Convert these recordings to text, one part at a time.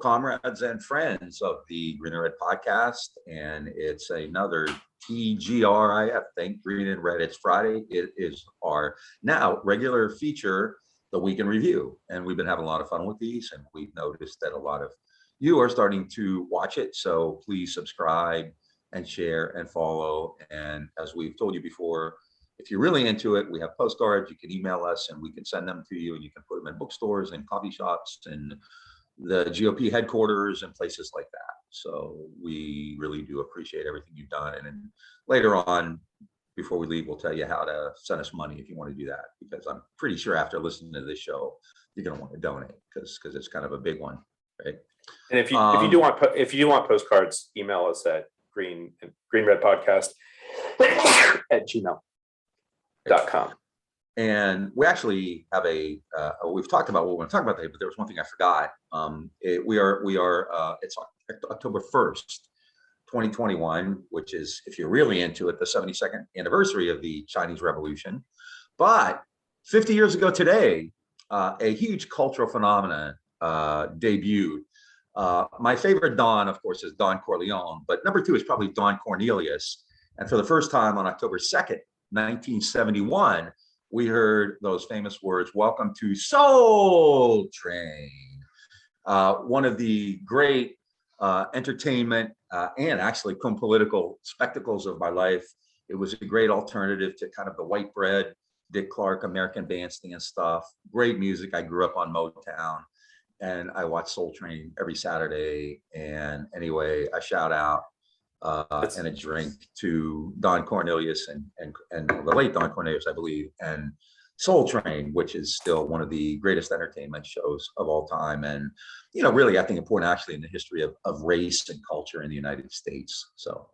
comrades and friends of the Green and Red podcast, and it's another TGRIF, think Green and Red. It's Friday. It is our now regular feature, the Week in Review, and we've been having a lot of fun with these, and we've noticed that a lot of you are starting to watch it, so please subscribe and share and follow. And as we've told you before, if you're really into it, we have postcards. You can email us and we can send them to you, and you can put them in bookstores and coffee shops and the GOP headquarters and places like that. So we really do appreciate everything you've done. And then later on, before we leave, we'll tell you how to send us money if you want to do that, because I'm pretty sure after listening to this show, you're going to want to donate because it's kind of a big one, right? And if you do want postcards, email us at greenredpodcast at gmail.com. And we actually have we've talked about what we're going to talk about today, but there was one thing I forgot. It's October 1st, 2021, which is, if you're really into it, the 72nd anniversary of the Chinese Revolution. But 50 years ago today, a huge cultural phenomenon debuted. My favorite Don, of course, is Don Corleone, but number two is probably Don Cornelius. And for the first time on October 2nd, 1971, we heard those famous words, "Welcome to Soul Train." One of the great entertainment and actually political spectacles of my life. It was a great alternative to kind of the white bread, Dick Clark, American Bandstand stuff. Great music. I grew up on Motown, and I watched Soul Train every Saturday. And anyway, a shout out and a drink to Don Cornelius and the late Don Cornelius, I believe, and Soul Train, which is still one of the greatest entertainment shows of all time. And, really, I think important actually in the history of race and culture in the United States. So,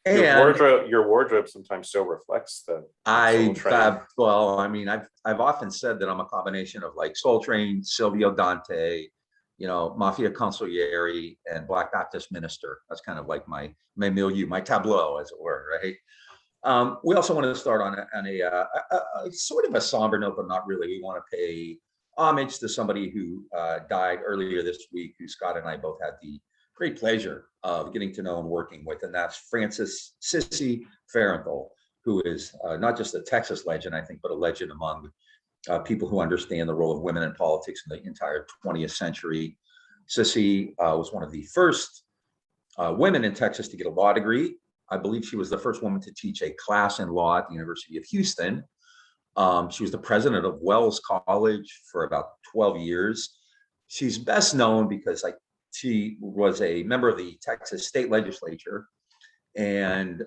and your wardrobe sometimes still reflects the Soul Train. I've often said that I'm a combination of like Soul Train, Silvio Dante, Mafia Consigliere, and Black Baptist minister. That's kind of like my milieu, my tableau, as it were, right? We also want to start on a sort of a somber note, but not really. We want to pay homage to somebody who died earlier this week, who Scott and I both had the great pleasure of getting to know and working with, and that's Sissy Farenthold, who is not just a Texas legend, I think, but a legend among people who understand the role of women in politics in the entire 20th century. Sissy was one of the first women in Texas to get a law degree. I believe she was the first woman to teach a class in law at the University of Houston. She was the president of Wells College for about 12 years. She's best known because she was a member of the Texas state legislature and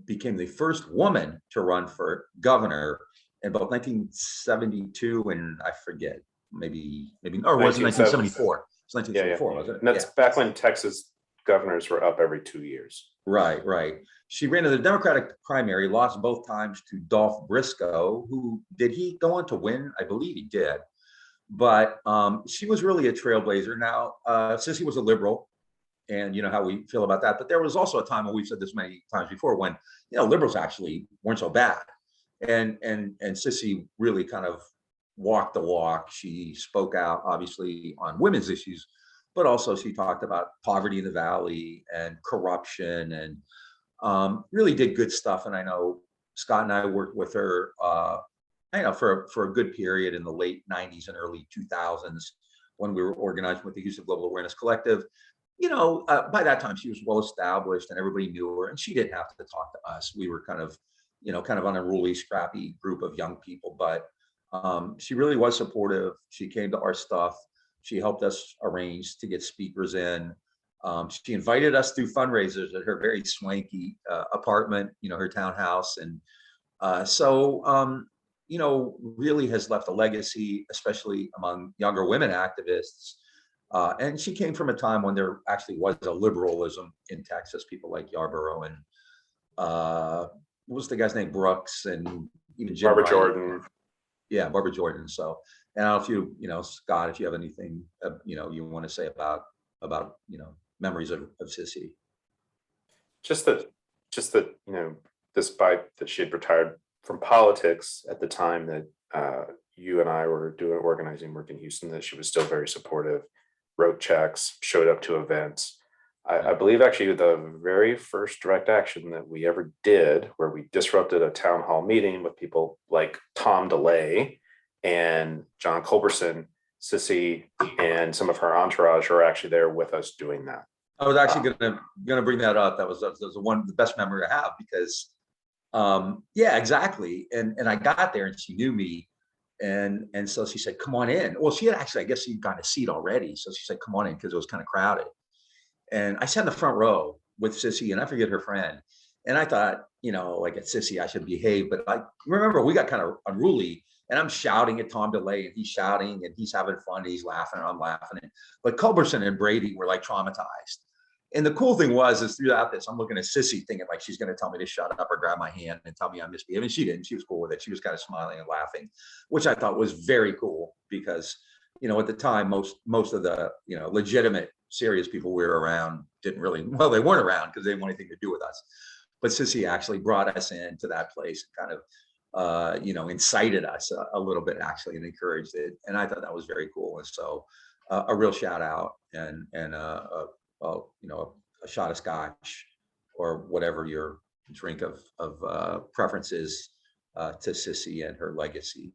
became the first woman to run for governor in about 1972, and I forget, maybe, or was it 1974? It's 1974, wasn't it? And that's back when Texas governors were up every 2 years. Right. She ran in the Democratic primary, lost both times to Dolph Briscoe, did he go on to win? I believe he did. But she was really a trailblazer. Now, Sissy was a liberal, and you know how we feel about that. But there was also a time, and we've said this many times before, when liberals actually weren't so bad. And Sissy really kind of walked the walk. She spoke out, obviously, on women's issues, but also she talked about poverty in the valley and corruption, and really did good stuff. And I know Scott and I worked with her, for a good period in the late 90s and early 2000s when we were organized with the Houston Global Awareness Collective. By that time she was well established and everybody knew her, and she didn't have to talk to us. We were kind of unruly, scrappy group of young people, but she really was supportive. She came to our stuff. She helped us arrange to get speakers in. She invited us through fundraisers at her very swanky apartment, her townhouse. And really has left a legacy, especially among younger women activists. And she came from a time when there actually was a liberalism in Texas, people like Yarborough and what was the guy's name? Brooks, and even Jim Barbara Wright. Jordan. Yeah, Barbara Jordan. So, and I don't know if you, Scott, if you have anything, you want to say about memories of Sissy. Just that, despite that she had retired from politics at the time that you and I were doing organizing work in Houston, that she was still very supportive wrote checks, showed up to events. I believe actually the very first direct action that we ever did, where we disrupted a town hall meeting with people like Tom DeLay and John Culberson, Sissy, and some of her entourage are actually there with us doing that. I was actually gonna bring that up. That was one of the best memory I have because, yeah, exactly. And I got there and she knew me, and so she said, "Come on in." Well, she had actually, I guess she'd gotten a seat already, so she said, "Come on in," because it was kind of crowded. And I sat in the front row with Sissy, and I forget her friend. And I thought, like at Sissy, I should behave. But I remember we got kind of unruly, and I'm shouting at Tom DeLay, and he's shouting, and he's having fun, and he's laughing, and I'm laughing. But Culberson and Brady were like traumatized. And the cool thing is throughout this, I'm looking at Sissy thinking like she's going to tell me to shut up or grab my hand and tell me I'm misbehaving. She didn't. She was cool with it. She was kind of smiling and laughing, which I thought was very cool because, at the time, most of the, legitimate, serious people we were around didn't really, well, they weren't around because they didn't want anything to do with us. But Sissy actually brought us into that place and kind of, incited us a little bit actually and encouraged it. And I thought that was very cool. And so a real shout out and a shot of scotch or whatever your drink of preference is to Sissy and her legacy,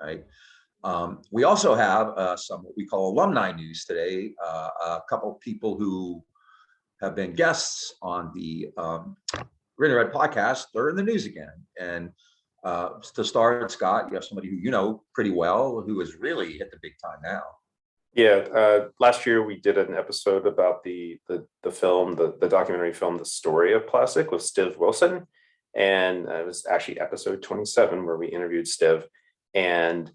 right? We also have some what we call alumni news today. A couple of people who have been guests on the Green and Red podcast, they're in the news again. And to start, Scott, you have somebody who you know pretty well who has really hit the big time now. Yeah, last year we did an episode about the film, the documentary film, The Story of Plastic with Stiv Wilson. And it was actually episode 27 where we interviewed Stiv. And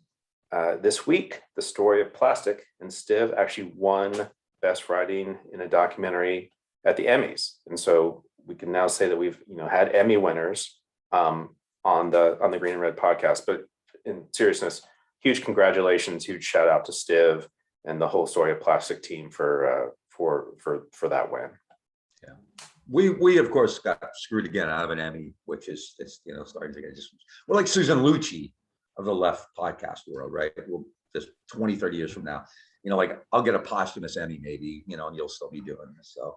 this week, The Story of Plastic and Stiv actually won Best Writing in a Documentary at the Emmys. And so we can now say that we've had Emmy winners on the Green and Red podcast. But in seriousness, huge congratulations, huge shout out to Stiv and the whole Story of Plastic team for that win. Yeah, we of course got screwed again out of an Emmy, which is starting to get we're like Susan Lucci of the left podcast world, right? We'll just 20, 30 years from now, like I'll get a posthumous Emmy maybe, and you'll still be doing this. So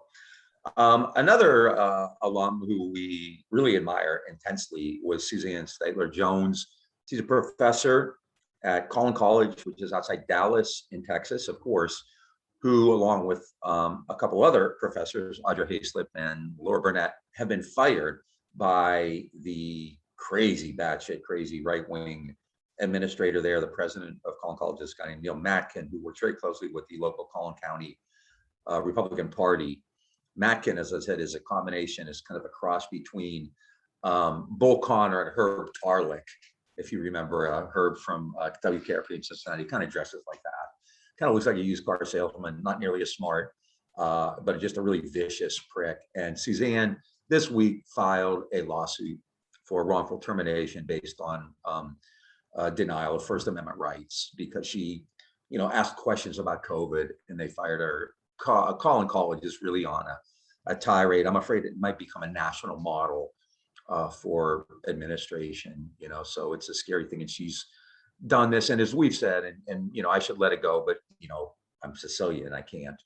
another alum who we really admire intensely was Suzanne Jones. She's a professor at Collin College, which is outside Dallas in Texas, of course, who, along with a couple other professors, Audra Hayslip and Laura Burnett, have been fired by the batshit crazy right-wing administrator there, the president of Collin College, this guy named Neil Manchin, who works very closely with the local Collin County Republican Party. Manchin, as I said, is a combination, is kind of a cross between Bull Connor and Herb Tarlick. If you remember Herb from WKRP in Cincinnati, kind of dresses like that. Kind of looks like a used car salesman, not nearly as smart, but just a really vicious prick. And Suzanne this week filed a lawsuit for wrongful termination based on denial of First Amendment rights because she, asked questions about COVID and they fired her. Collin College is really on a tirade. I'm afraid it might become a national model for administration, so it's a scary thing. And she's done this. And as we've said, and I should let it go, but, I'm Sicilian, I can't.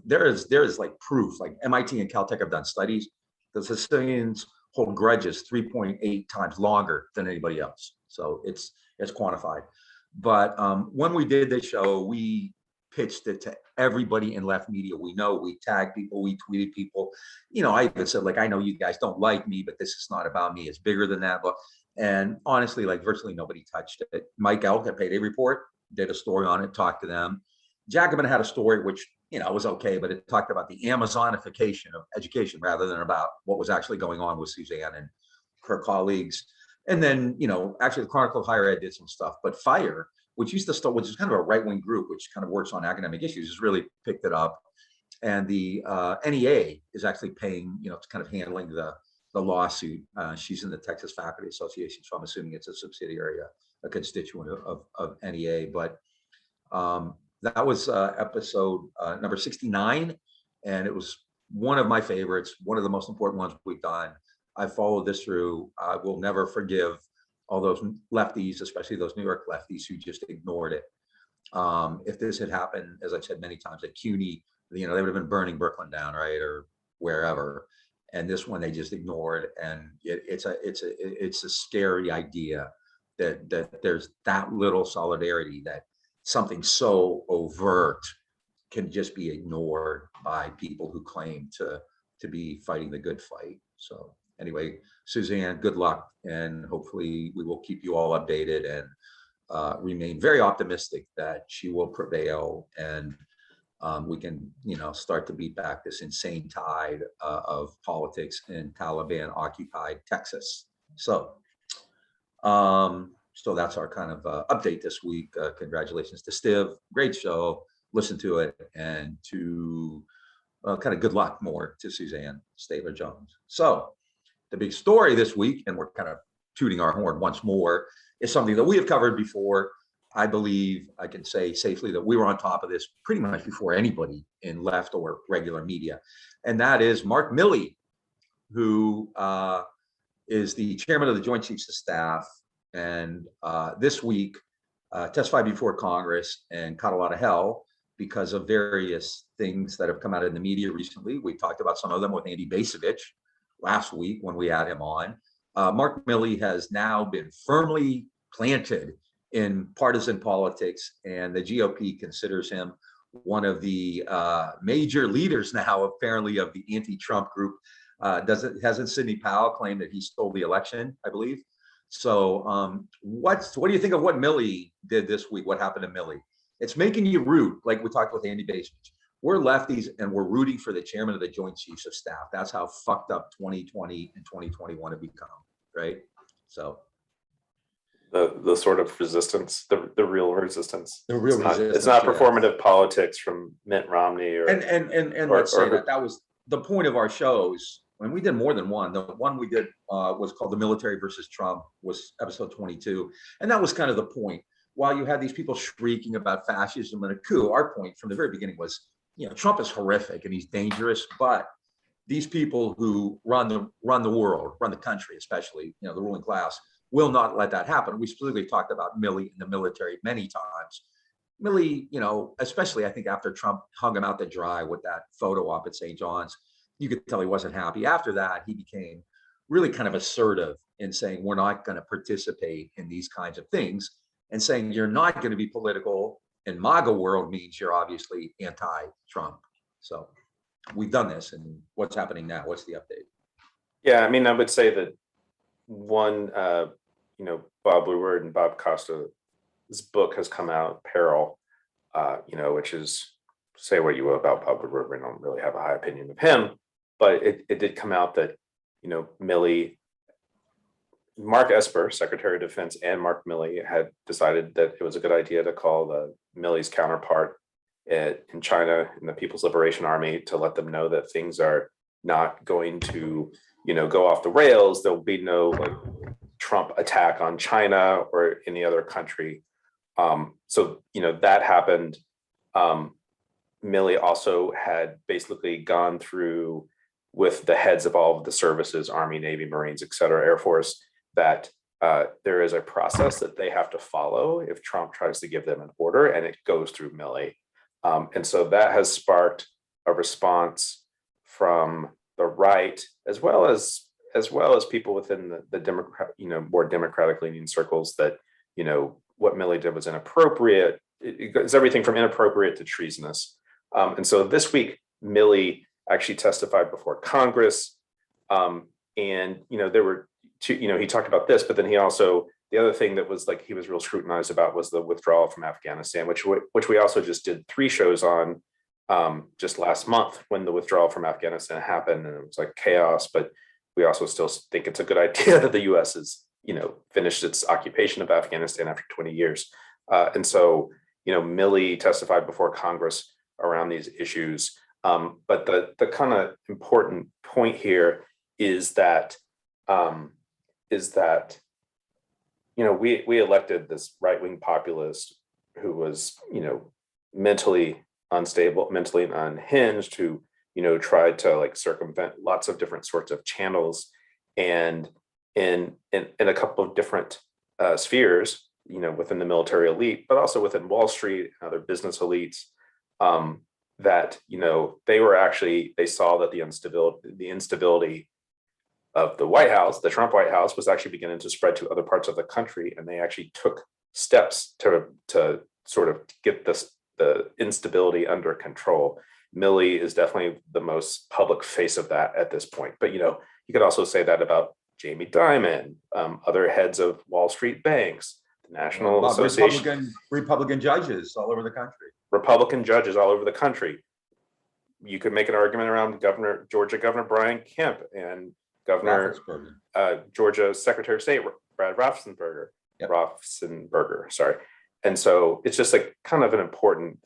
There is like proof, like MIT and Caltech have done studies. The Sicilians hold grudges 3.8 times longer than anybody else. So it's quantified. But when we did this show, we pitched it to everybody in left media. We know, we tagged people, we tweeted people. I even said, like, I know you guys don't like me, but this is not about me. It's bigger than that. And honestly, like virtually nobody touched it. Mike Elk at Payday Report did a story on it, talked to them. Jacobin had a story which, was okay, but it talked about the Amazonification of education rather than about what was actually going on with Suzanne and her colleagues. And then, actually the Chronicle of Higher Ed did some stuff, but FIRE, which is kind of a right-wing group, which kind of works on academic issues, has really picked it up. And the NEA is actually paying, kind of handling the lawsuit. She's in the Texas Faculty Association, so I'm assuming it's a subsidiary, a constituent of NEA. But that was episode number 69, and it was one of my favorites, one of the most important ones we've done. I followed this through. I will never forgive all those lefties, especially those New York lefties who just ignored it. If this had happened, as I've said many times, at CUNY, they would have been burning Brooklyn down, right, or wherever. And this one they just ignored, and it's a scary idea that there's that little solidarity, that something so overt can just be ignored by people who claim to be fighting the good fight. So anyway, Suzanne, good luck, and hopefully we will keep you all updated, and remain very optimistic that she will prevail, and we can, start to beat back this insane tide of politics in Taliban occupied Texas. So, so that's our kind of update this week. Congratulations to Stiv, great show. Listen to it, and to kind of good luck more to Suzanne Stahler Jones. So the big story this week, and we're kind of tooting our horn once more, is something that we have covered before. I believe I can say safely that we were on top of this pretty much before anybody in left or regular media. And that is Mark Milley, who is the chairman of the Joint Chiefs of Staff, and this week testified before Congress and caught a lot of hell because of various things that have come out in the media recently. We talked about some of them with Andy Bacevich last week when we had him on. Mark Milley has now been firmly planted in partisan politics, and the GOP considers him one of the major leaders now, apparently, of the anti-Trump group. Hasn't Sidney Powell claimed that he stole the election, I believe? So what do you think of what Milley did this week? What happened to Milley? It's making you root, like we talked with Andy Bacevich. We're lefties and we're rooting for the chairman of the Joint Chiefs of Staff. That's how fucked up 2020 and 2021 have become, right? So the sort of resistance, the real resistance. The real resistance. It's not performative politics from Mitt Romney or let's say that was the point of our shows. When we did more than one, the one we did was called "The Military versus Trump," was episode 22, and that was kind of the point. While you had these people shrieking about fascism and a coup, our point from the very beginning was, Trump is horrific and he's dangerous, but these people who run the world, run the country, especially, the ruling class, will not let that happen. We specifically talked about Milley in the military many times. Milley, especially I think after Trump hung him out to dry with that photo op at St. John's, you could tell he wasn't happy. After that, he became really kind of assertive in saying, we're not going to participate in these kinds of things, and saying you're not going to be political in MAGA world means you're obviously anti-Trump. So we've done this, and what's happening now? What's the update? Yeah, I mean, I would say that one, Bob Woodward and Bob Costa's book has come out, Peril, which is, say what you will about Bob Woodward, we don't really have a high opinion of him, but it did come out that, Milley, Mark Esper, Secretary of Defense, and Mark Milley had decided that it was a good idea to call the Milley's counterpart in China, in the People's Liberation Army, to let them know that things are not going to, go off the rails. There'll be no Trump attack on China or any other country. So that happened. Milley also had basically gone through with the heads of all of the services, Army, Navy, Marines, et cetera, Air Force, that there is a process that they have to follow if Trump tries to give them an order, and it goes through Milley. And so that has sparked a response from the right, as well as people within the Democrat, more Democratic leaning circles, that, what Milley did was inappropriate. It's everything from inappropriate to treasonous. And so this week, Milley actually testified before Congress. And, there were two, he talked about this, but then he also, the other thing that was he was real scrutinized about was the withdrawal from Afghanistan, which we also just did 3 shows on just last month when the withdrawal from Afghanistan happened, and it was chaos, but we also still think it's a good idea that the U.S. has, finished its occupation of Afghanistan after 20 years. And so, Milley testified before Congress around these issues. But the kind of important point here is that we elected this right-wing populist who was, mentally unstable, mentally unhinged, who, tried to circumvent lots of different sorts of channels, and in a couple of different spheres, within the military elite, but also within Wall Street and other business elites, that they saw that the instability of the White House, the Trump White House, was actually beginning to spread to other parts of the country, and they actually took steps to sort of get the instability under control. Milley is definitely the most public face of that at this point. But you could also say that about Jamie Dimon, other heads of Wall Street banks, the National Association, Republican judges all over the country. Republican judges all over the country. You could make an argument around Georgia Governor Brian Kemp and Georgia Secretary of State Brad Raffensperger. Yep. Raffensperger, sorry. And so it's just like kind of an important,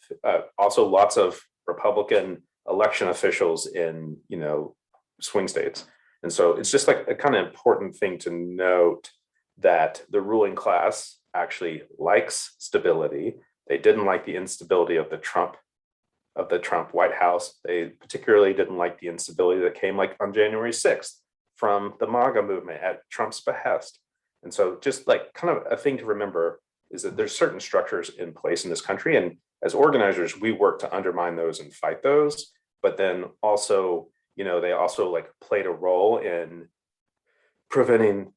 also lots of Republican election officials in, swing states. And so it's just like a kind of important thing to note that the ruling class actually likes stability. They didn't like the instability of the Trump White House. They particularly didn't like the instability that came like on January 6th from the MAGA movement at Trump's behest. And so just like kind of a thing to remember is that there's certain structures in place in this country. And as organizers, we work to undermine those and fight those. But then also, they also like played a role in preventing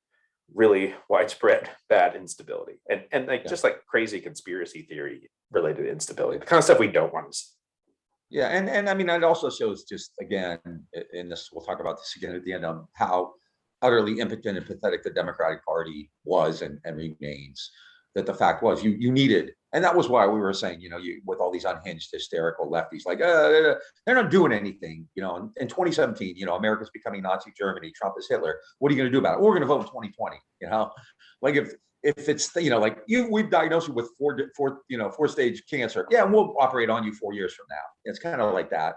really widespread bad instability and just like crazy conspiracy theory related instability, the kind of stuff we don't want to see. Yeah, and I mean, it also shows just, again, in this, we'll talk about this again at the end, on how utterly impotent and pathetic the Democratic Party was and remains. That the fact was you needed, and that was why we were saying, with all these unhinged, hysterical lefties, like they're not doing anything. In 2017, America's becoming Nazi Germany, Trump is Hitler. What are you going to do about it? We're going to vote in 2020. Like if it's like we've diagnosed you with four stage cancer, yeah, and we'll operate on you 4 years from now. It's kind of like that,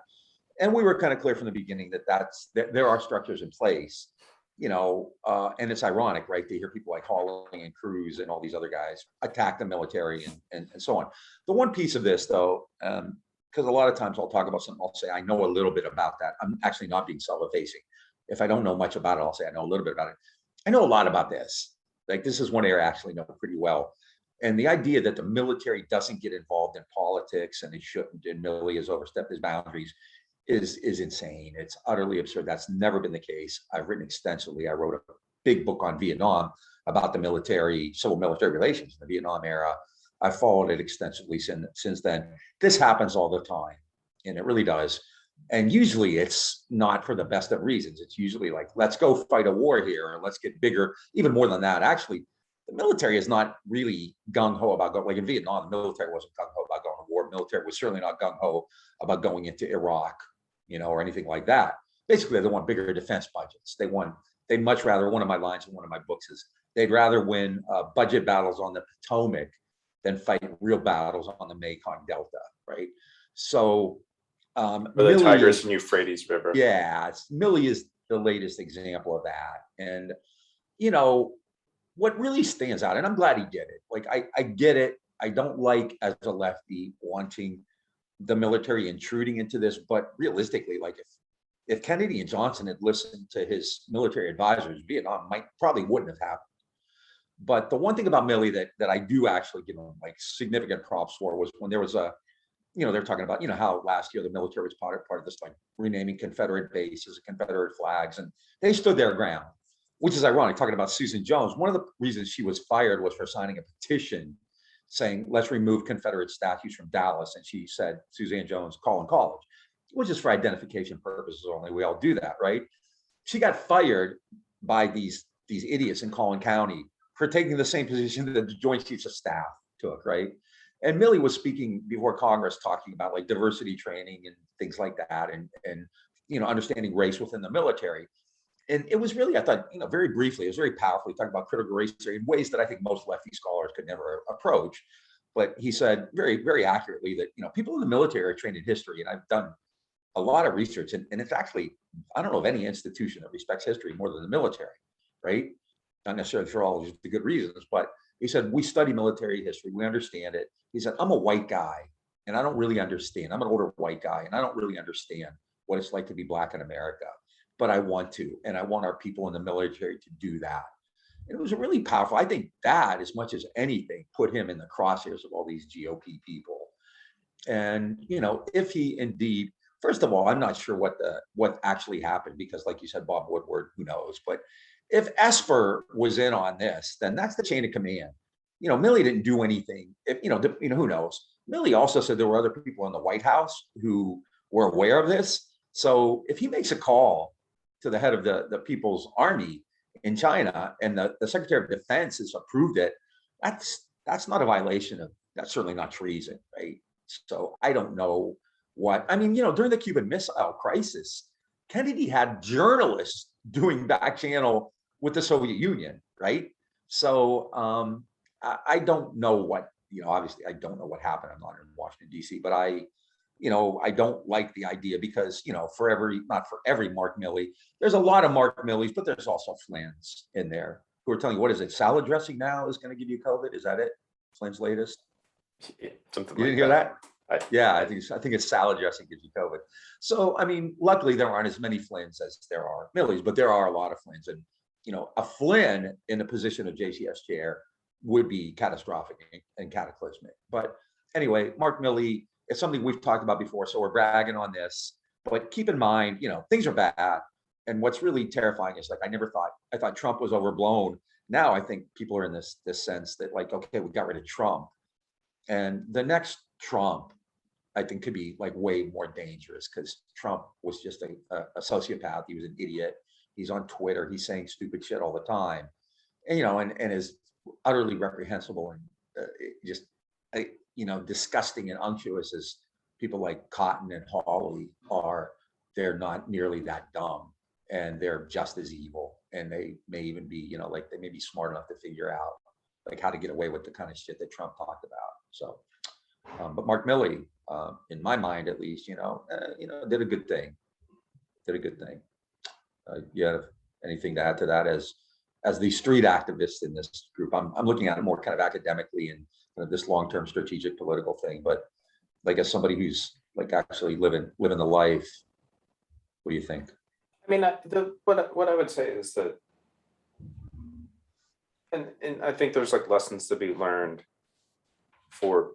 and we were kind of clear from the beginning that there are structures in place. And it's ironic, right, to hear people like Collin and Cruz and all these other guys attack the military and so on. The one piece of this, though, because a lot of times I'll talk about something, I'll say I know a little bit about that. I'm actually not being self-effacing. If I don't know much about it, I'll say I know a little bit about it. I know a lot about this. Like, this is one area I actually know pretty well. And the idea that the military doesn't get involved in politics and it shouldn't, and Milley has overstepped his boundaries, is insane. It's utterly absurd. That's never been the case. I've written extensively. I wrote a big book on Vietnam about the military, civil military relations in the Vietnam era. I followed it extensively since then. This happens all the time, and it really does. And usually it's not for the best of reasons. It's usually like, let's go fight a war here, or let's get bigger. Even more than that, actually, the military is not really gung-ho about going, like in Vietnam, the military wasn't gung-ho about going to war. The military was certainly not gung-ho about going into Iraq, or anything like that. Basically, they want bigger defense budgets. They'd much rather, one of my lines in one of my books is, they'd rather win budget battles on the Potomac than fight real battles on the Mekong Delta, right? So, the Tigris and Euphrates River. Yeah, Milley is the latest example of that. And, what really stands out, and I'm glad he did it. Like, I get it. I don't like, as a lefty, wanting the military intruding into this, but realistically, like if Kennedy and Johnson had listened to his military advisors, Vietnam probably wouldn't have happened. But the one thing about Milley that I do actually give him like significant props for was when there was they're talking about, how last year the military was part of this, like renaming Confederate bases, Confederate flags, and they stood their ground, which is ironic. Talking about Suzanne Jones, one of the reasons she was fired was for signing a petition saying, let's remove Confederate statues from Dallas. And she said, Suzanne Jones, Collin College, which is for identification purposes only. We all do that, right? She got fired by these idiots in Collin County for taking the same position that the Joint Chiefs of Staff took, right? And Milley was speaking before Congress, talking about like diversity training and things like that, and understanding race within the military. And it was really, I thought, very briefly, it was very powerful. He talked about critical race theory in ways that I think most lefty scholars could never approach. But he said very, very accurately that, people in the military are trained in history. And I've done a lot of research. And it's actually, I don't know of any institution that respects history more than the military, right? Not necessarily for all of the good reasons, but he said, we study military history. We understand it. He said, I'm a white guy and I don't really understand. I'm an older white guy and I don't really understand what it's like to be Black in America. But I want to, and I want our people in the military to do that. it was really powerful. I think that, as much as anything, put him in the crosshairs of all these GOP people. And, if he indeed, first of all, I'm not sure what actually happened, because like you said, Bob Woodward, who knows? But if Esper was in on this, then that's the chain of command. Milley didn't do anything. Who knows? Milley also said there were other people in the White House who were aware of this. So if he makes a call to the head of the People's Army in China, and the Secretary of Defense has approved it, that's not a violation of, that's certainly not treason, right? So I don't know during the Cuban Missile Crisis, Kennedy had journalists doing back channel with the Soviet Union, right? So I don't know what, obviously I don't know what happened. I'm not in Washington, D.C., but I don't like the idea, because, not for every Mark Milley, there's a lot of Mark Milleys, but there's also Flynn's in there who are telling you, what is it? Salad dressing now is going to give you COVID. Is that it? Flynn's latest? Yeah, something You like didn't hear that? Yeah, I think it's salad dressing gives you COVID. So, luckily there aren't as many Flynn's as there are Milleys, but there are a lot of Flynn's. And, a Flynn in the position of JCS chair would be catastrophic and cataclysmic. But anyway, Mark Milley, it's something we've talked about before, so we're bragging on this. But keep in mind, things are bad. And what's really terrifying is, like, I thought Trump was overblown. Now I think people are in this sense that, like, okay, we got rid of Trump. And the next Trump, I think, could be like way more dangerous, because Trump was just a sociopath. He was an idiot. He's on Twitter. He's saying stupid shit all the time, and is utterly reprehensible and just disgusting and unctuous as people like Cotton and Hawley are. They're not nearly that dumb, and they're just as evil. And they may even be, they may be smart enough to figure out like how to get away with the kind of shit that Trump talked about. So, but Mark Milley, in my mind at least, did a good thing. You have anything to add to that as the street activist in this group? I'm looking at it more kind of academically and kind of this long-term strategic political thing, but like as somebody who's like actually living the life, what do you think? What I would say is that, and I think there's like lessons to be learned for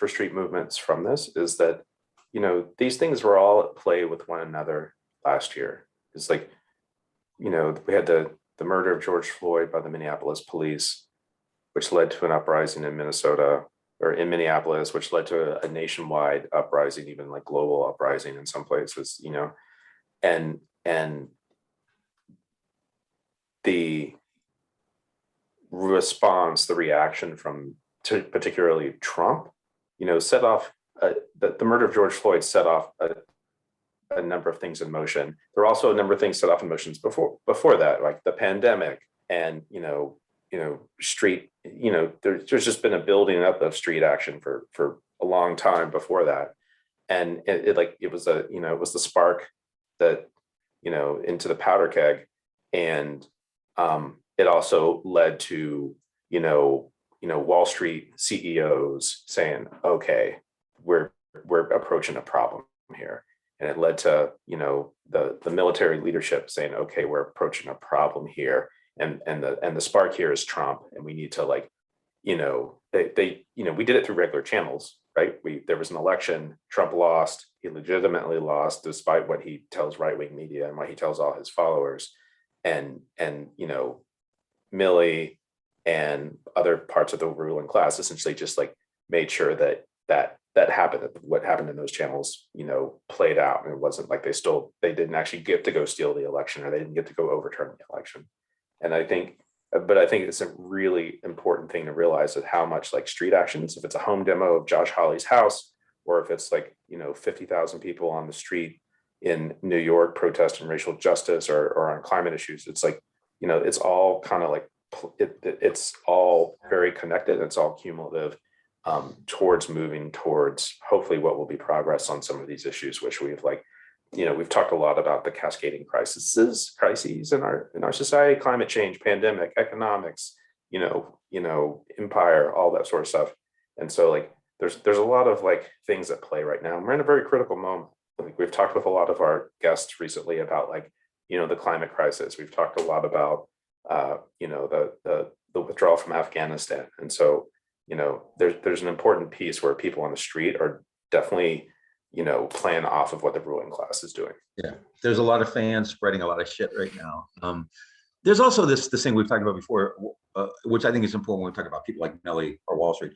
street movements from this, is that, these things were all at play with one another last year. It's like, we had the murder of George Floyd by the Minneapolis police, which led to an uprising in Minneapolis, which led to a nationwide uprising, even like global uprising in some places, and the response, the reaction to particularly Trump, set off the murder of George Floyd set off a number of things in motion. There are also a number of things set off in motions before that, like the pandemic and street. There's just been a building up of street action for a long time before that, and it was the spark that into the powder keg, and it also led to Wall Street CEOs saying, okay, we're approaching a problem here. And it led to, the military leadership saying, okay, we're approaching a problem here. And the spark here is Trump. And we need to we did it through regular channels, right? There was an election, Trump lost, he legitimately lost, despite what he tells right-wing media and what he tells all his followers. And Milley and other parts of the ruling class essentially just like made sure that happened, that what happened in those channels, played out. And it wasn't like they didn't actually get to go steal the election, or they didn't get to go overturn the election. And I think it's a really important thing to realize that how much like street actions, if it's a home demo of Josh Hawley's house, or if it's like, 50,000 people on the street in New York protesting racial justice or on climate issues, it's like, it's all kind of like, it's all very connected. It's all cumulative towards moving towards hopefully what will be progress on some of these issues, which we've talked a lot about the cascading crises in our society, climate change, pandemic, economics, empire, all that sort of stuff. And so like there's a lot of like things at play right now. We're in a very critical moment. Like we've talked with a lot of our guests recently about like, the climate crisis. We've talked a lot about the withdrawal from Afghanistan. And so, there's an important piece where people on the street are definitely, playing off of what the ruling class is doing. Yeah, there's a lot of fans spreading a lot of shit right now. There's also this thing we've talked about before, which I think is important when we talk about people like Milley or Wall Street,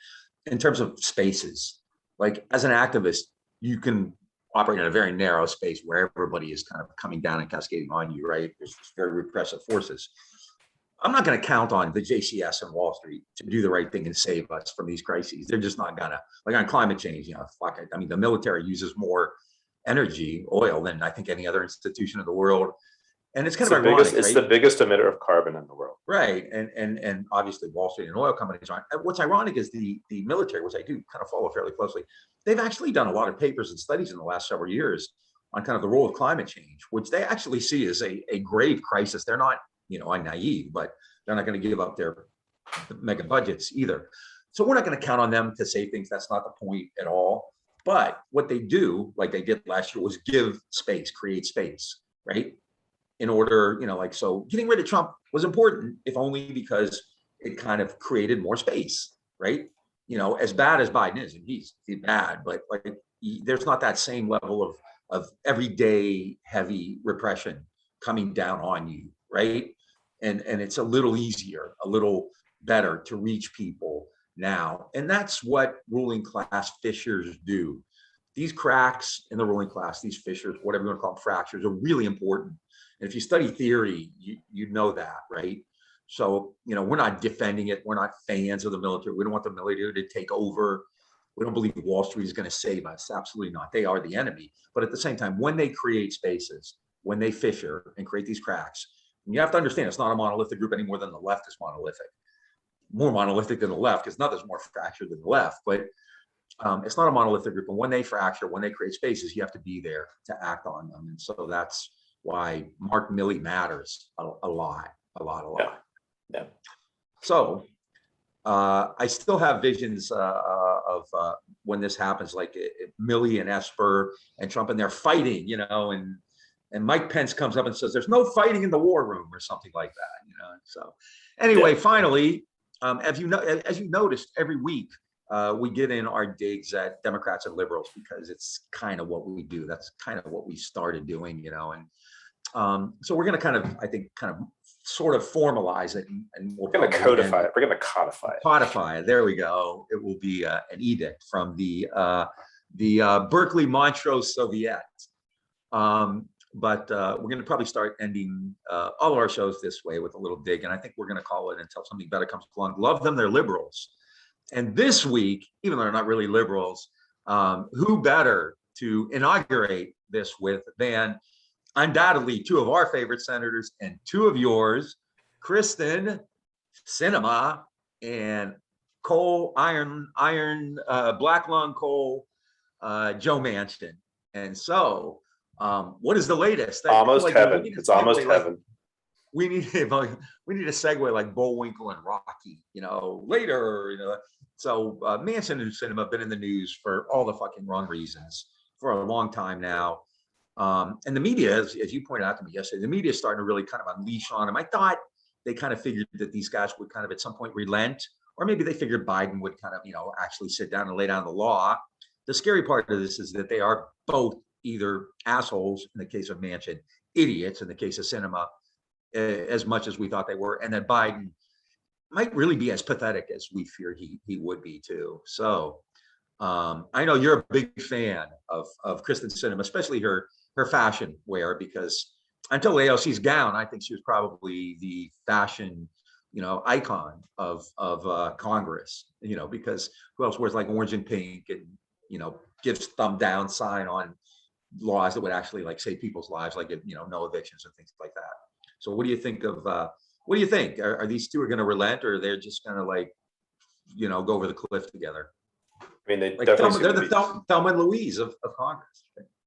in terms of spaces. Like as an activist, you can operate in a very narrow space where everybody is kind of coming down and cascading on you, right? There's very repressive forces. I'm not going to count on the JCS and Wall Street to do the right thing and save us from these crises. They're just not gonna. Like on climate change, fuck it. I mean, the military uses more energy, oil, than I think any other institution in the world. And it's kind of ironic, it's the biggest emitter of carbon in the world. Right. And obviously Wall Street and oil companies aren't. What's ironic is the military, which I do kind of follow fairly closely, they've actually done a lot of papers and studies in the last several years on kind of the role of climate change, which they actually see as a grave crisis. They're not, I'm naive, but they're not going to give up their mega budgets either. So we're not going to count on them to say things. That's not the point at all. But what they do, like they did last year, was give space, create space, right? In order, so getting rid of Trump was important, if only because it kind of created more space, right? As bad as Biden is, and he's bad, but there's not that same level of everyday heavy repression coming down on you, right? And it's a little easier, a little better to reach people now. And that's what ruling class fissures do. These cracks in the ruling class, these fissures, whatever you want to call them, fractures, are really important. And if you study theory, you know that, right? So, we're not defending it. We're not fans of the military. We don't want the military to take over. We don't believe Wall Street is going to save us. Absolutely not. They are the enemy. But at the same time, when they create spaces, when they fissure and create these cracks, and you have to understand, it's not a monolithic group any more than the left is monolithic. More monolithic than the left, because nothing's more fractured than the left. But it's not a monolithic group. And when they fracture, when they create spaces, you have to be there to act on them. And so that's why Mark Milley matters a lot. Yeah. So I still have visions of when this happens, like Milley and Esper and Trump, and they're fighting, and Mike Pence comes up and says, "There's no fighting in the war room," or something like that, So anyway, finally, as you noticed, every week we get in our digs at Democrats and liberals because it's kind of what we do. That's kind of what we started doing, and so we're going to kind of sort of formalize it, and we're going to codify it. We're going to codify it. Codify it. There we go. It will be an edict from the Berkeley Montrose Soviet. But we're going to probably start ending all of our shows this way with a little dig, and I think we're going to call it, until something better comes along, love them, they're liberals. And this week, even though they're not really liberals, who better to inaugurate this with than undoubtedly two of our favorite senators and two of yours, Kristen Sinema and black lung coal, Joe Manchin. And so, what is the latest? Almost heaven. It's almost heaven. We need a segue like Bullwinkle and Rocky, later, So Manchin and Sinema have been in the news for all the fucking wrong reasons for a long time now. And the media, as you pointed out to me yesterday, the media is starting to really kind of unleash on them. I thought they kind of figured that these guys would kind of at some point relent, or maybe they figured Biden would kind of, actually sit down and lay down the law. The scary part of this is that they are both either assholes in the case of Manchin, idiots in the case of Sinema, as much as we thought they were, and that Biden might really be as pathetic as we fear he would be too. So I know you're a big fan of Kristen Sinema, especially her fashion wear, because until AOC's gown, I think she was probably the fashion, icon of Congress, because who else wears like orange and pink and, gives thumb down sign on laws that would actually like save people's lives, like, no evictions and things like that. So what do you think are these two going to relent, or they're just going to go over the cliff together? I mean, they're the Thelma and Louise of Congress.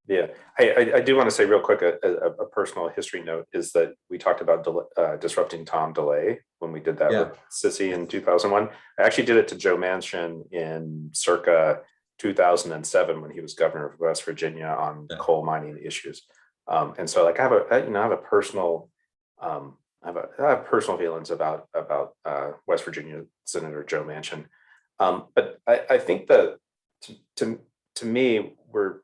Yeah, I do want to say real quick, a personal history note is that we talked about disrupting Tom DeLay when we did that with Sissy in 2001. I actually did it to Joe Manchin in circa 2007 when he was governor of West Virginia on coal mining issues. And so, like, I have a personal I have personal feelings about West Virginia Senator Joe Manchin, but I think that to me, we're,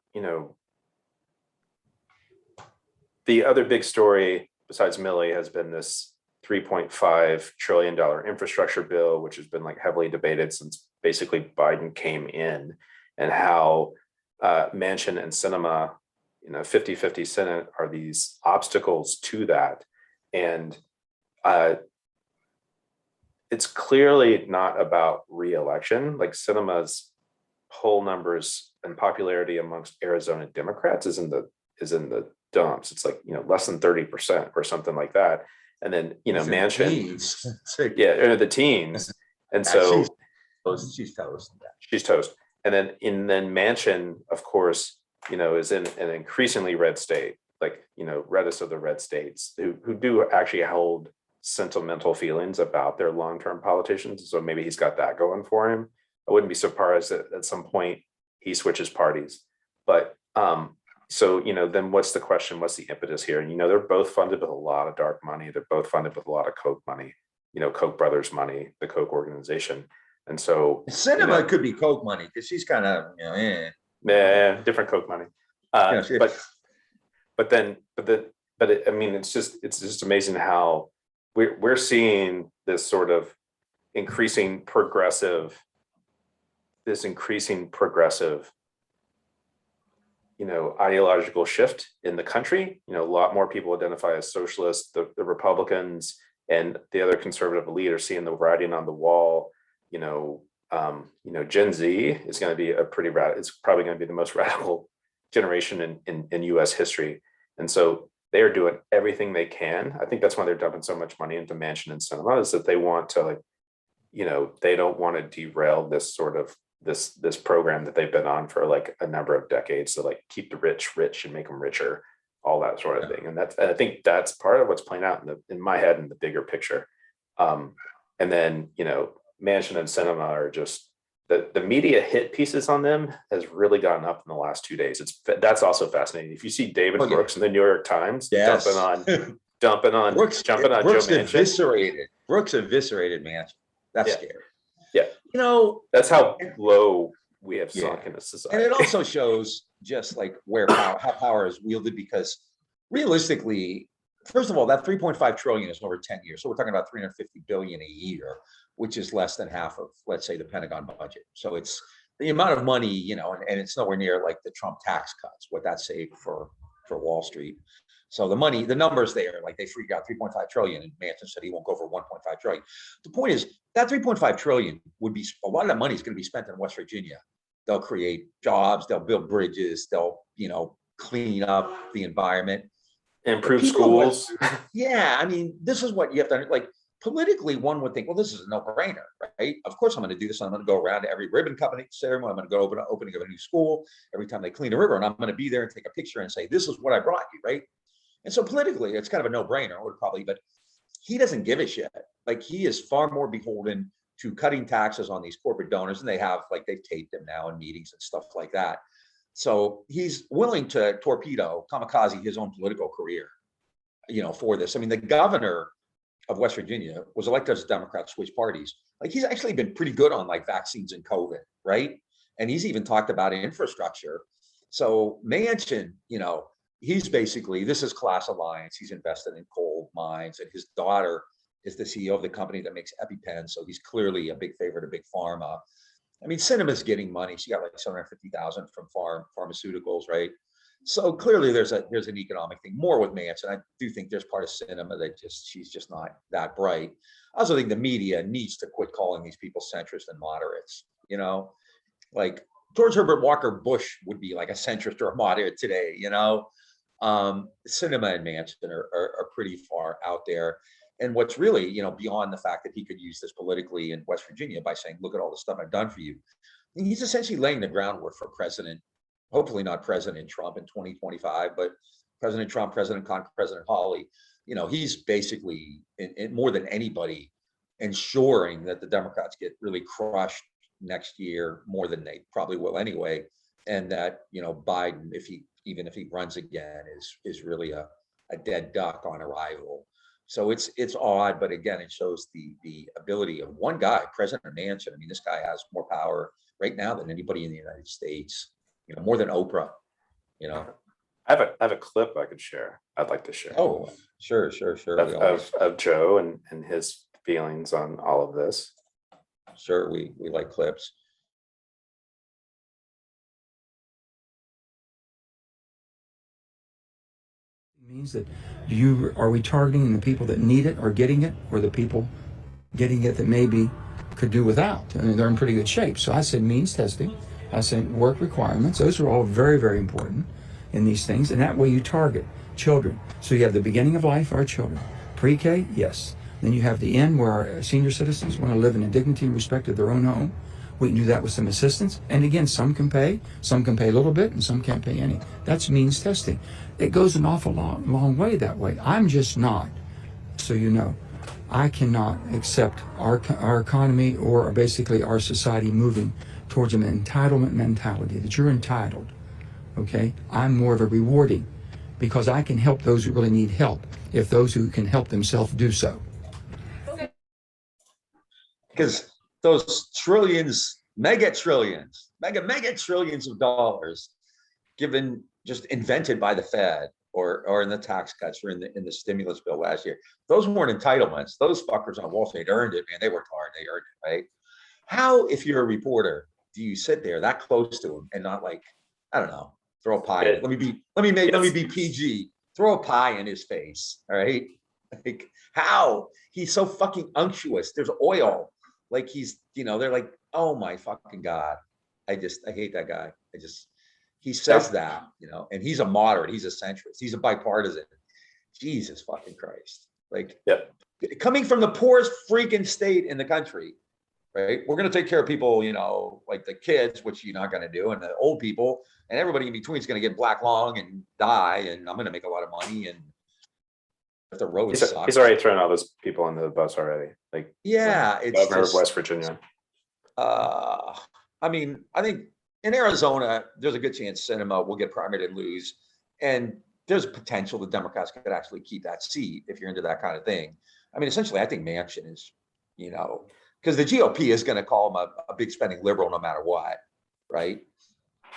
the other big story besides Milley has been this $3.5 trillion infrastructure bill, which has been like heavily debated since basically Biden came in, and how Manchin and Sinema, 50-50 Senate, are these obstacles to that. And it's clearly not about re-election. Like Sinema's poll numbers and popularity amongst Arizona Democrats is in the dumps. It's like, less than 30% or something like that. And then, Manchin, or the teens. And so she's toast. She's toast. And then Manchin, of course, is in an increasingly red state, like, reddest of the red states, who do actually hold sentimental feelings about their long-term politicians. So maybe he's got that going for him. I wouldn't be surprised that at some point he switches parties. But so, then what's the question? What's the impetus here? And, they're both funded with a lot of dark money. They're both funded with a lot of Koch money, Koch brothers money, the Koch organization. And so Sinema could be Koch money because she's kind of, different Koch money. Yeah, but it's just amazing how we're seeing this sort of increasing progressive, ideological shift in the country. A lot more people identify as socialists. The Republicans and the other conservative elite are seeing the writing on the wall. Gen Z is going to be it's probably going to be the most radical generation in US history. And so they are doing everything they can. I think that's why they're dumping so much money into Manchin and Sinema, is that they want to, they don't want to derail this sort of this program that they've been on for like a number of decades to keep the rich and make them richer, all that sort of thing. And I think that's part of what's playing out in my head in the bigger picture. And then, Manchin and Sinema are just the media hit pieces on them has really gotten up in the last 2 days. That's also fascinating. If you see David Brooks in the New York Times jumping on Joe Manchin. Brooks eviscerated Manchin. That's scary. Yeah. That's how low we have sunk in a society. And it also shows just how power is wielded, because realistically, first of all, that 3.5 trillion is over 10 years. So we're talking about 350 billion a year, which is less than half of, let's say, the Pentagon budget. So it's the amount of money, and it's nowhere near like the Trump tax cuts, what that saved for Wall Street. So the money, the numbers there, like they freaked out 3.5 trillion, and Manchin said he won't go for 1.5 trillion. The point is that 3.5 trillion would be, a lot of that money is going to be spent in West Virginia. They'll create jobs, they'll build bridges, they'll, clean up the environment. Improve schools. This is what you have to, politically, one would think, well, this is a no-brainer, right? Of course I'm going to do this. I'm going to go around to every ribbon cutting ceremony. I'm going to go opening of a new school every time they clean a river, and I'm going to be there and take a picture and say, this is what I brought you, right? And so politically, it's kind of a no-brainer, but he doesn't give a shit. He is far more beholden to cutting taxes on these corporate donors, and they've taped him now in meetings and stuff like that. So he's willing to kamikaze his own political career, for this. I mean, the governor of West Virginia was elected as a Democrat, switched parties. He's actually been pretty good on vaccines and COVID, right? And he's even talked about infrastructure. So Manchin, he's basically, this is class alliance. He's invested in coal mines, and his daughter is the CEO of the company that makes EpiPen. So he's clearly a big favorite of Big Pharma. I mean, Sinema's getting money. She got $750,000 from pharmaceuticals, right? So clearly there's an economic thing more with Manchin. I do think there's part of Sinema that she's just not that bright. I also think the media needs to quit calling these people centrist and moderates. George Herbert Walker Bush would be like a centrist or a moderate today, Sinema and Manchin are pretty far out there. And what's really, beyond the fact that he could use this politically in West Virginia by saying, look at all the stuff I've done for you. He's essentially laying the groundwork for hopefully not President Trump in 2025, but President Trump, President Conn, President Hawley. He's basically, in more than anybody, ensuring that the Democrats get really crushed next year, more than they probably will anyway. And that, Biden, even if he runs again, is really a dead duck on arrival. So it's odd, but again, it shows the ability of one guy, President Manchin. I mean, this guy has more power right now than anybody in the United States, more than Oprah, you know. I have a clip I could share. I'd like to share. Oh, sure. Of Joe and his feelings on all of this. Sure, we like clips. Means that are we targeting the people that need it or getting it, or the people getting it that maybe could do without? I mean, they're in pretty good shape. So I said means testing. I said work requirements. Those are all very, very important in these things. And that way you target children. So you have the beginning of life, our children. Pre-K, yes. Then you have the end where our senior citizens want to live in dignity and respect of their own home. We can do that with some assistance. And again, some can pay a little bit, and some can't pay any. That's means testing. It goes an awful long way that way. I'm just not, so you know, I cannot accept our economy or basically our society moving towards an entitlement mentality, that you're entitled, okay? I'm more of a rewarding, because I can help those who really need help if those who can help themselves do so. Because those trillions, mega trillions of dollars given, just invented by the Fed or in the tax cuts or in the stimulus bill last year, those weren't entitlements. Those fuckers on Wall Street earned it, man. They worked hard, they earned it, right? How, if you're a reporter, do you sit there that close to him and not, like, I don't know, throw a pie? Let me be PG. Throw a pie in his face, all right? Like, how? He's so fucking unctuous. There's oil. Like, he's, they're like, oh my fucking God. I hate that guy. He says that, and he's a moderate, he's a centrist, he's a bipartisan. Jesus fucking Christ. Like, coming from the poorest freaking state in the country, right? We're going to take care of people, like the kids, which you're not going to do, and the old people, and everybody in between is going to get black lung and die, and I'm going to make a lot of money. And if the road sucks. He's already thrown all those people on the bus already. Like, yeah, it's governor of West Virginia. I mean, I think in Arizona, there's a good chance Sinema will get primaried and lose. And there's potential the Democrats could actually keep that seat if you're into that kind of thing. I mean, essentially, I think Manchin is, because the GOP is going to call him a big spending liberal no matter what, right?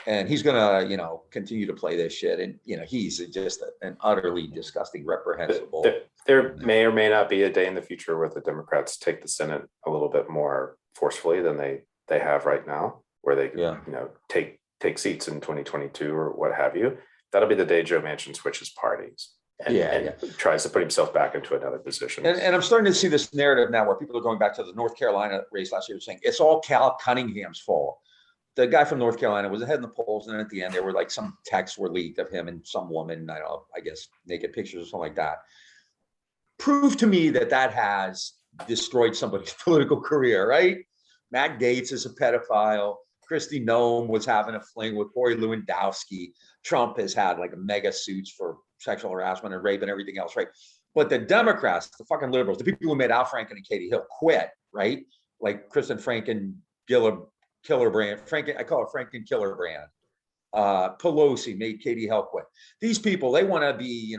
And he's going to, continue to play this shit. And, he's just an utterly disgusting, reprehensible. There may or may not be a day in the future where the Democrats take the Senate a little bit more forcefully than they have right now, where they take seats in 2022 or what have you. That'll be the day Joe Manchin switches parties and tries to put himself back into another position. And I'm starting to see this narrative now where people are going back to the North Carolina race last year saying it's all Cal Cunningham's fault. The guy from North Carolina was ahead in the polls, and then at the end there were like some texts were leaked of him and some woman, I guess naked pictures or something like that. Prove to me that has destroyed somebody's political career, right? Matt Gaetz is a pedophile. Kristi Noem was having a fling with Corey Lewandowski. Trump has had like mega suits for sexual harassment and rape and everything else, right? But the Democrats, the fucking liberals, the people who made Al Franken and Katie Hill quit, right? Like Kristen Franken, Killerbrand, I call it Franken Killerbrand. Pelosi made Katie Hill quit. These people, they want to be,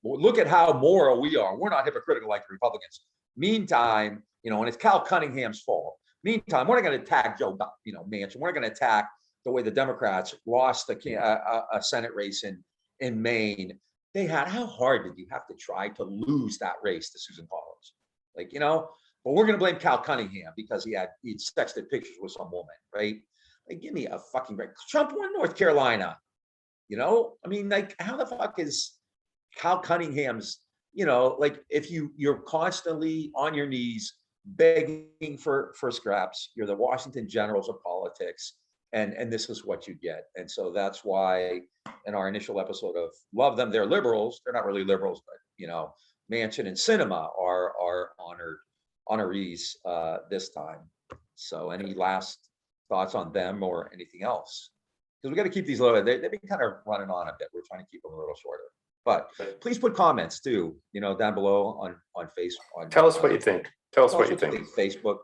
look at how moral we are. We're not hypocritical like the Republicans. Meantime, and it's Cal Cunningham's fault. Meantime, we're not going to attack Joe, Manchin. We're not going to attack the way the Democrats lost a Senate race in Maine. How hard did you have to try to lose that race to Susan Collins? But we're going to blame Cal Cunningham because he'd sexted pictures with some woman, right? Like, give me a fucking break. Trump won North Carolina. I mean, like, how the fuck is Cal Cunningham's, if you're constantly on your knees begging for scraps, you're the Washington Generals of politics, and this is what you get. And so that's why in our initial episode of Love Them, They're Liberals, they're not really liberals, but Manchin and Sinema are honorees this time. So any last thoughts on them or anything else? Because we got to keep these low. They've been kind of running on a bit. We're trying to keep them a little shorter. But please put comments too, down below on Facebook. Tell us what you think. Tell us what you think. Facebook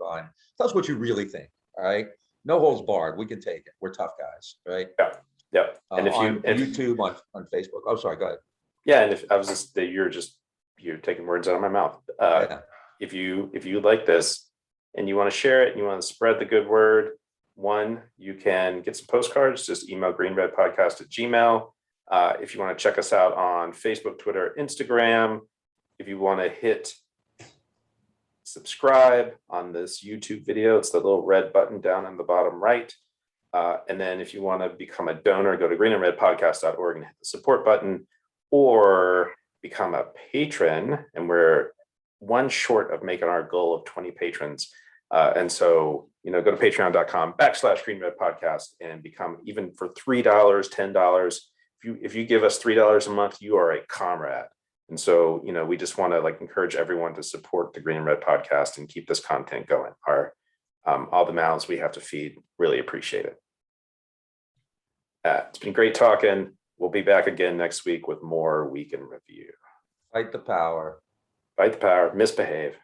tell us what you really think. All right. No holds barred. We can take it. We're tough guys, right? Yeah. And if YouTube on Facebook. Oh, sorry, go ahead. Yeah, and if I was just that you're just you're taking words out of my mouth. Yeah. If you like this and you want to share it and you want to spread the good word, one, you can get some postcards, just email greenredpodcast@gmail. If you want to check us out on Facebook, Twitter, Instagram, if you want to hit subscribe on this YouTube video, it's the little red button down in the bottom right. And then if you want to become a donor, go to greenandredpodcast.org and hit the support button, or become a patron. And we're one short of making our goal of 20 patrons. And so, go to patreon.com/greenredpodcast and become, even for $3, $10. If you give us $3 a month, you are a comrade. And so, we just want to encourage everyone to support the Green and Red podcast and keep this content going. All the mouths we have to feed, really appreciate it. It's been great talking. We'll be back again next week with more Week in Review. Fight the power. Fight the power, misbehave.